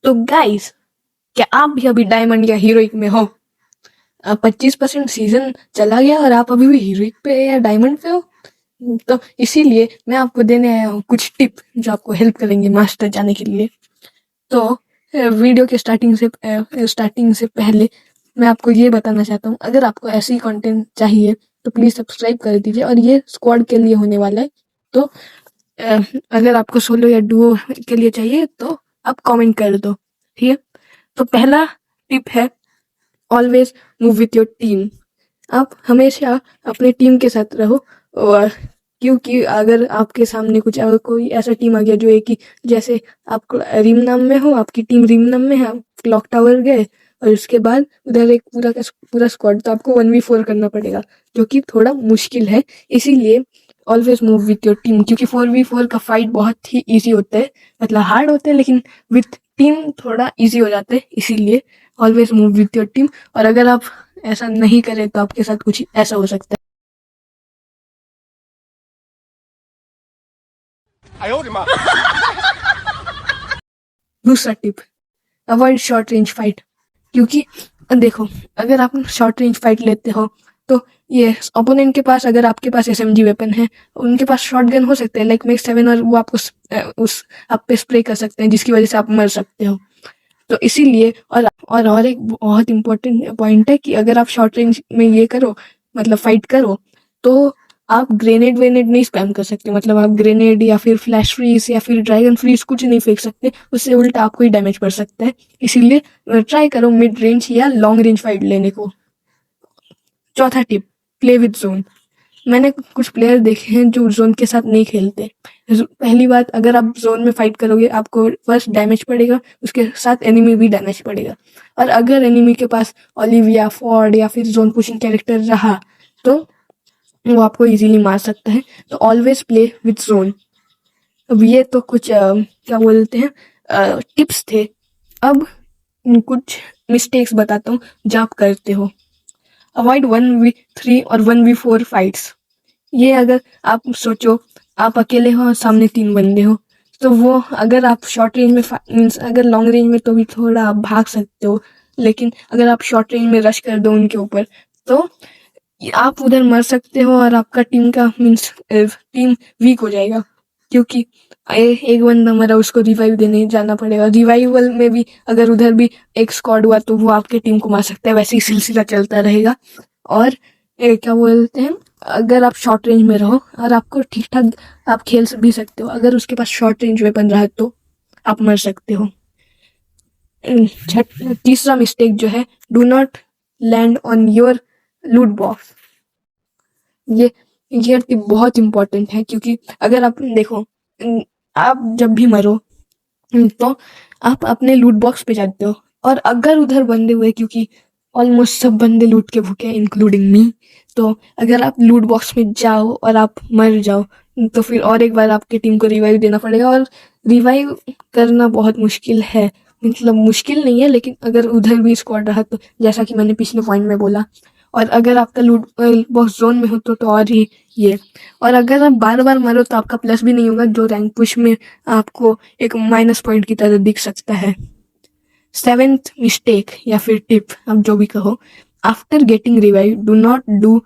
तो गाइस, क्या आप भी अभी डायमंड या हीरोइक में हो? 25% सीजन चला गया और आप अभी भी हीरोइक पे या डायमंड पे हो। तो इसीलिए मैं आपको देने आया हूँ कुछ टिप जो आपको हेल्प करेंगे मास्टर जाने के लिए। तो वीडियो के स्टार्टिंग से पहले मैं आपको ये बताना चाहता हूँ, अगर आपको ऐसी कंटेंट चाहिए तो प्लीज़ सब्सक्राइब कर दीजिए। और ये स्क्वाड के लिए होने वाला है, तो अगर आपको सोलो या डुओ के लिए चाहिए तो आप कमेंट कर दो, ठीक है। तो पहला टिप है, always move with your team. आप हमेशा अपने टीम के साथ रहो। और क्योंकि अगर आपके सामने कुछ अगर कोई ऐसा टीम आ गया जो एक ही, जैसे आप रिमनाम में हो, आपकी टीम रिमनाम में है, आप क्लॉक टावर गए और उसके बाद उधर एक पूरा का पूरा स्क्वाड, तो आपको 1v4 करना पड़ेगा, जो कि थोड़ा मुश्किल है। इसीलिए always move with your team, क्योंकि 4v4 का फाइट बहुत ही ईजी होता है, मतलब हार्ड होता है, लेकिन विथ टीम थोड़ा ईजी हो जाता है। इसीलिए always move with your team. और अगर आप ऐसा नहीं करें तो आपके साथ कुछ ऐसा हो सकता है। दूसरा tip, avoid short range fight. क्योंकि देखो, अगर आप शॉर्ट रेंज फाइट लेते हो तो ये ओपोनेंट के पास, अगर आपके पास SMG वेपन है, उनके पास शॉर्ट गन हो सकते हैं लाइक मैक्स 7, और वो आपको उस आप पे स्प्रे कर सकते हैं, जिसकी वजह से आप मर सकते हो। तो इसीलिए और एक बहुत इंपॉर्टेंट पॉइंट है कि अगर आप शॉर्ट रेंज में ये करो, मतलब फाइट करो, तो आप ग्रेनेड वेनेड नहीं स्पैम कर सकते। मतलब आप ग्रेनेड या फिर फ्लैश फ्रीज या फिर ड्रैगन फ्रीज कुछ नहीं फेंक सकते, उससे उल्टा आपको ही डैमेज पड़ सकता है। इसीलिए ट्राई करो मिड रेंज या लॉन्ग रेंज फाइट लेने को। चौथा टिप, प्ले विद जोन। मैंने कुछ प्लेयर देखे हैं जो जोन के साथ नहीं खेलते। पहली बात, अगर आप जोन में फाइट करोगे आपको फर्स्ट डैमेज पड़ेगा, उसके साथ एनिमी भी डैमेज पड़ेगा। और अगर एनिमी के पास ओलिविया, फॉर्ड या फिर जोन पुशिंग कैरेक्टर रहा तो वो आपको इजीली मार सकता है। तो ऑलवेज प्ले विद जोन। अब ये तो कुछ क्या बोलते हैं टिप्स थे। अब कुछ मिस्टेक्स बताता हूँ जो आप करते हो। अवॉइड 1v3 और 1v4 फाइट्स। ये अगर आप सोचो, आप अकेले हो और सामने 3 बंदे हो, तो वो अगर आप शॉर्ट रेंज में मीन्स अगर लॉन्ग रेंज में तो भी थोड़ा आप भाग सकते हो, लेकिन अगर आप शॉर्ट रेंज में रश कर दो उनके ऊपर तो आप उधर मर सकते हो और आपका टीम का मीन्स टीम वीक हो जाएगा। क्योंकि एक बंदा मरा, उसको रिवाइव देने जाना पड़ेगा। रिवाइवल में भी अगर उधर भी एक स्क्वाड हुआ तो वो आपके टीम को मार सकता है। वैसे ही सिलसिला चलता रहेगा। और क्या बोलते हैं, अगर आप शॉर्ट रेंज में रहो और आपको ठीक ठाक आप खेल भी सकते हो, अगर उसके पास शॉर्ट रेंज वेपन रहा तो आप मर सकते हो। तीसरा मिस्टेक जो है, do not land on your लूट बॉक्स। ये टिप बहुत इंपॉर्टेंट है, क्योंकि अगर आप देखो, आप जब भी मरो तो आप अपने लूट बॉक्स पे जाते हो, और अगर उधर बंदे हुए, क्योंकि ऑलमोस्ट सब बंदे लूट के भूखे हैं इंक्लूडिंग मी, तो अगर आप लूट बॉक्स में जाओ और आप मर जाओ तो फिर और एक बार आपकी टीम को रिवाइव देना पड़ेगा। और रिवाइव करना बहुत मुश्किल है, मतलब मुश्किल नहीं है, लेकिन अगर उधर भी स्क्वाड रहा तो, जैसा कि मैंने पिछले पॉइंट में बोला। और अगर आपका लूट बॉक्स जोन में हो तो और ही ये। और अगर आप बार बार मरो तो आपका प्लस भी नहीं होगा, जो रैंक पुश में आपको एक माइनस पॉइंट की तरह दिख सकता है। 7th मिस्टेक या फिर टिप, आप जो भी कहो, after getting revive do not do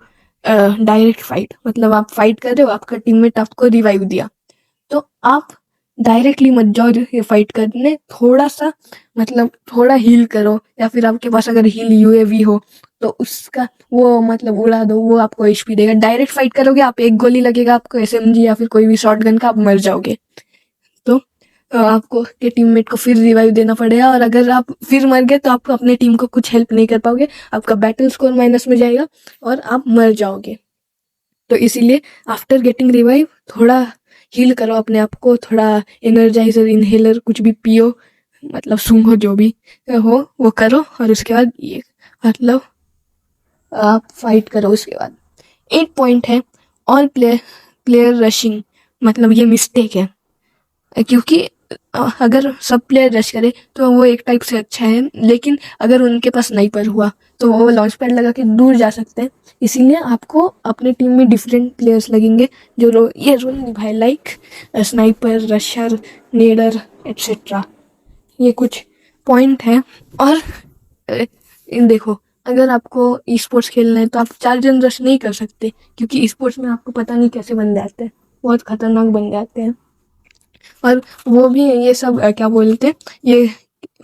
direct fight. मतलब आप फाइट कर रहे हो, आपका टीममेट आपको रिवाइव दिया तो आप डायरेक्टली मत जाओ ये फाइट करने, थोड़ा सा मतलब थोड़ा हील करो, या फिर आपके पास अगर हील UAV हो तो उसका वो मतलब उड़ा दो, वो आपको HP देगा। डायरेक्ट फाइट करोगे आप, एक गोली लगेगा आपको SMG या फिर कोई भी शॉटगन का, आप मर जाओगे। तो आपको के टीममेट को फिर रिवाइव देना पड़ेगा, और अगर आप फिर मर गए तो आप अपने टीम को कुछ हेल्प नहीं कर पाओगे, आपका बैटल स्कोर माइनस में जाएगा और आप मर जाओगे। तो इसीलिए आफ्टर गेटिंग रिवाइव थोड़ा हील करो अपने आप को, थोड़ा एनर्जाइजर, इनहेलर कुछ भी पियो, मतलब सूंघो, जो भी हो वो करो, और उसके बाद ये मतलब आप फाइट करो उसके बाद। 8 पॉइंट है, ऑल प्लेयर रशिंग। मतलब ये मिस्टेक है, क्योंकि अगर सब प्लेयर रश करे तो वो एक टाइप से अच्छा है, लेकिन अगर उनके पास स्नाइपर हुआ तो वो लॉन्च पैड लगा के दूर जा सकते हैं। इसीलिए आपको अपने टीम में डिफरेंट प्लेयर्स लगेंगे जो ये रोल निभाए, like sniper, Rusher, Nader etcetera. ये कुछ पॉइंट है। और देखो, अगर आपको ई स्पोर्ट्स खेलना है तो आप 4 जन रश नहीं कर सकते, क्योंकि ई स्पोर्ट्स में आपको पता नहीं कैसे बन जाते हैं, बहुत खतरनाक बन जाते हैं। और वो भी ये सब क्या बोलते हैं, ये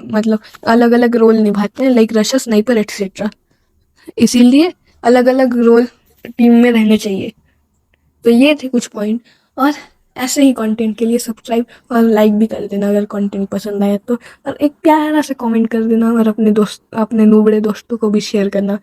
मतलब अलग अलग रोल निभाते हैं, लाइक रशर, स्नाइपर एक्सेट्रा। इसीलिए अलग अलग रोल टीम में रहने चाहिए। तो ये थे कुछ पॉइंट। और ऐसे ही कंटेंट के लिए सब्सक्राइब और लाइक भी कर देना अगर कंटेंट पसंद आया तो, और एक प्यारा सा कमेंट कर देना, और अपने नूबड़े दोस्तों को भी शेयर करना